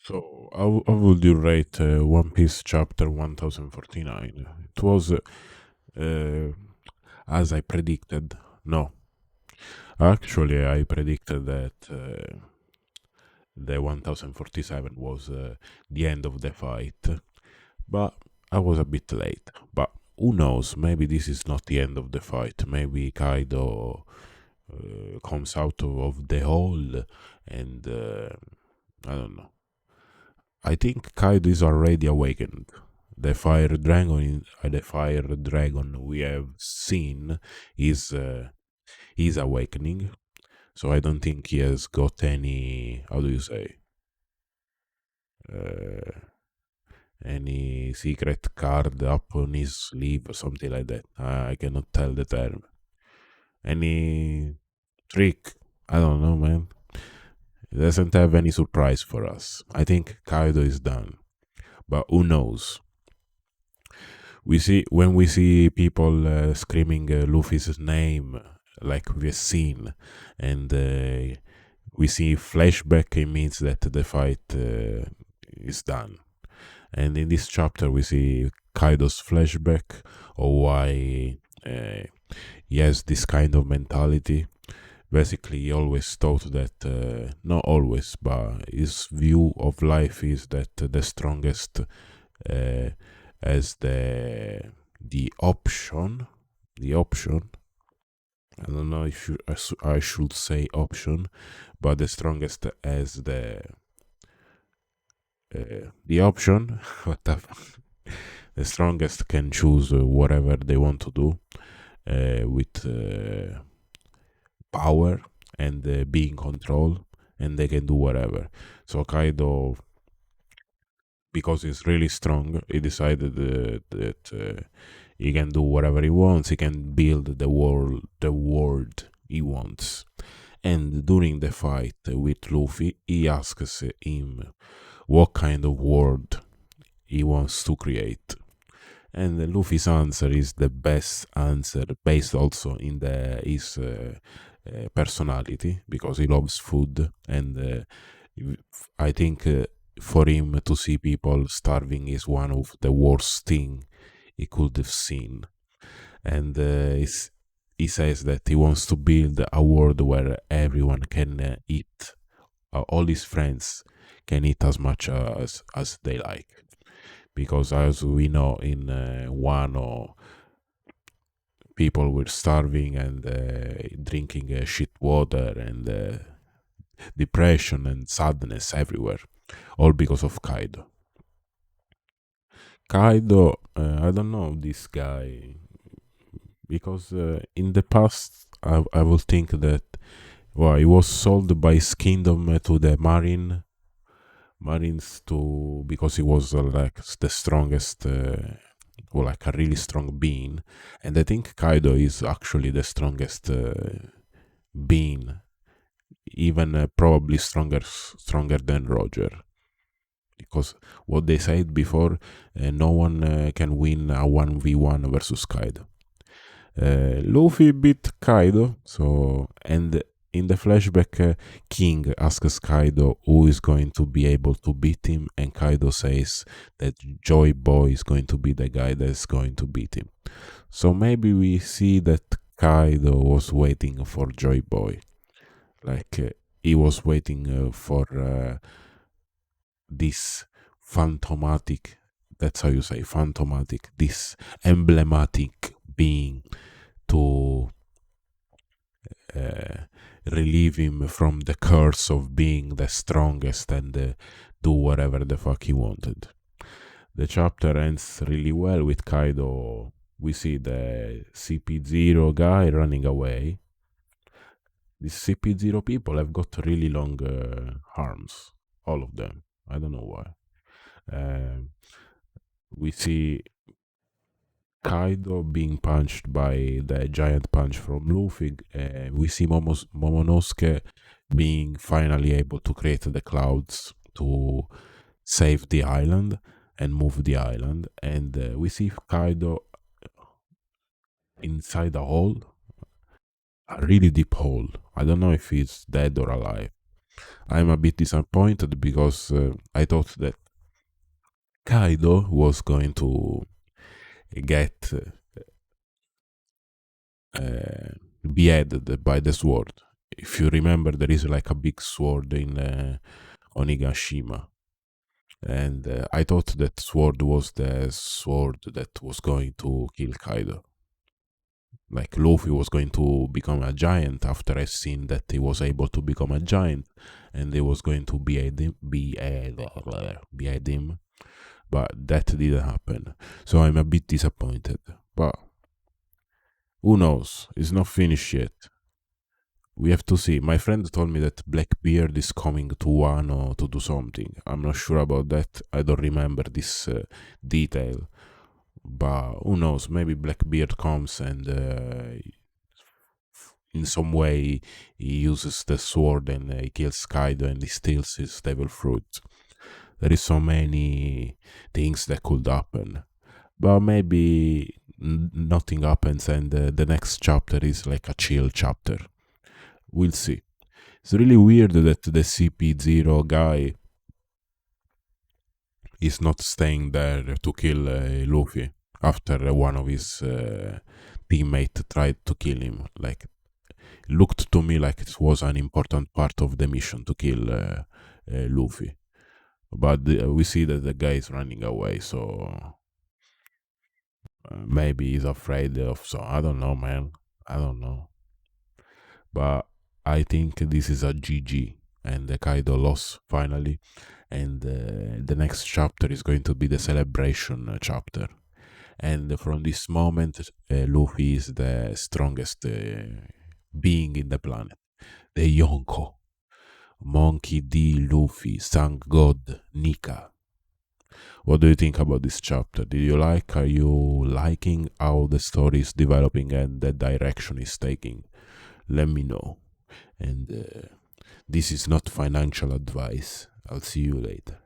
So, how would you rate One Piece chapter 1049? It was, uh, as I predicted. No, actually, I predicted that the 1047 was the end of the fight, but I was a bit late. But who knows? Maybe this is not the end of the fight. Maybe Kaido comes out of the hole, and I don't know. I think Kaido is already awakened. The fire dragon we have seen is awakening. So I don't think he has got any. How do you say? Uh, any secret card up on his sleeve or something like that. I cannot tell the term. Any trick? I don't know, man. It doesn't have any surprise for us. I think Kaido is done, but who knows? We see when we see people screaming Luffy's name, like we've seen, and we see flashback. It means that the fight is done. And in this chapter, we see Kaido's flashback of why he has this kind of mentality. Basically, he always thought that, not always, but his view of life is that the strongest uh, as the option, the option. I don't know if I should say option, but the strongest as the option. What the the strongest can choose whatever they want to do with power and be in control, and they can do whatever. So Kaido, because he's really strong, he decided that he can do whatever he wants. He can build the world he wants. And during the fight with Luffy, he asks him what kind of world he wants to create. And Luffy's answer is the best answer, based also in his personality, because he loves food, and I think for him to see people starving is one of the worst thing he could have seen. And he says that he wants to build a world where everyone can eat, all his friends can eat as much as they like, because as we know in Wano, people were starving and drinking shit water, and depression and sadness everywhere, all because of Kaido. Kaido, I don't know this guy, because in the past I would think that, well, he was sold by his kingdom to the marines, to because he was like the strongest, or like a really strong being. And I think Kaido is actually the strongest being, even probably stronger than Roger, because what they said before, no one can win a 1v1 versus Kaido. Luffy beat Kaido, so, and in the flashback, King asks Kaido who is going to be able to beat him, and Kaido says that Joy Boy is going to be the guy that's going to beat him. So maybe we see that Kaido was waiting for Joy Boy, like he was waiting for this phantomatic, that's how you say phantomatic, this emblematic being to uh, relieve him from the curse of being the strongest, and do whatever the fuck he wanted. The chapter ends really well with Kaido. We see the CP0 guy running away. These CP0 people have got really long arms, all of them. I don't know why. Um we see Kaido being punched by the giant punch from Luffy. We see Momonosuke being finally able to create the clouds to save the island and move the island. And we see Kaido inside a hole, a really deep hole. I don't know if he's dead or alive. I'm a bit disappointed because I thought that Kaido was going to get uh, beheaded by the sword. If you remember, there is like a big sword in Onigashima, and I thought that sword was the sword that was going to kill Kaido. Like Luffy was going to become a giant after I seen that he was able to become a giant, and he was going to behead him, but that didn't happen. So I'm a bit disappointed. But who knows? It's not finished yet. We have to see. My friend told me that Blackbeard is coming to Wano to do something. I'm not sure about that. I don't remember this detail. But who knows? Maybe Blackbeard comes and in some way he uses the sword and he kills Kaido and he steals his devil fruit. There is so many things that could happen. But maybe nothing happens and the next chapter is like a chill chapter. We'll see. It's really weird that the CP0 guy is not staying there to kill Luffy after one of his teammates tried to kill him. Like, it looked to me like it was an important part of the mission to kill Luffy. But we see that the guy is running away, so maybe he's afraid of. So I don't know, man. I don't know. But I think this is a GG, and the Kaido lost finally. And the next chapter is going to be the celebration chapter. And from this moment, Luffy is the strongest being in the planet. The Yonko, Monkey D. Luffy, Sun God, Nika. What do you think about this chapter? Did you like? Are you liking how the story is developing and the direction is taking? Let me know. And this is not financial advice. I'll see you later.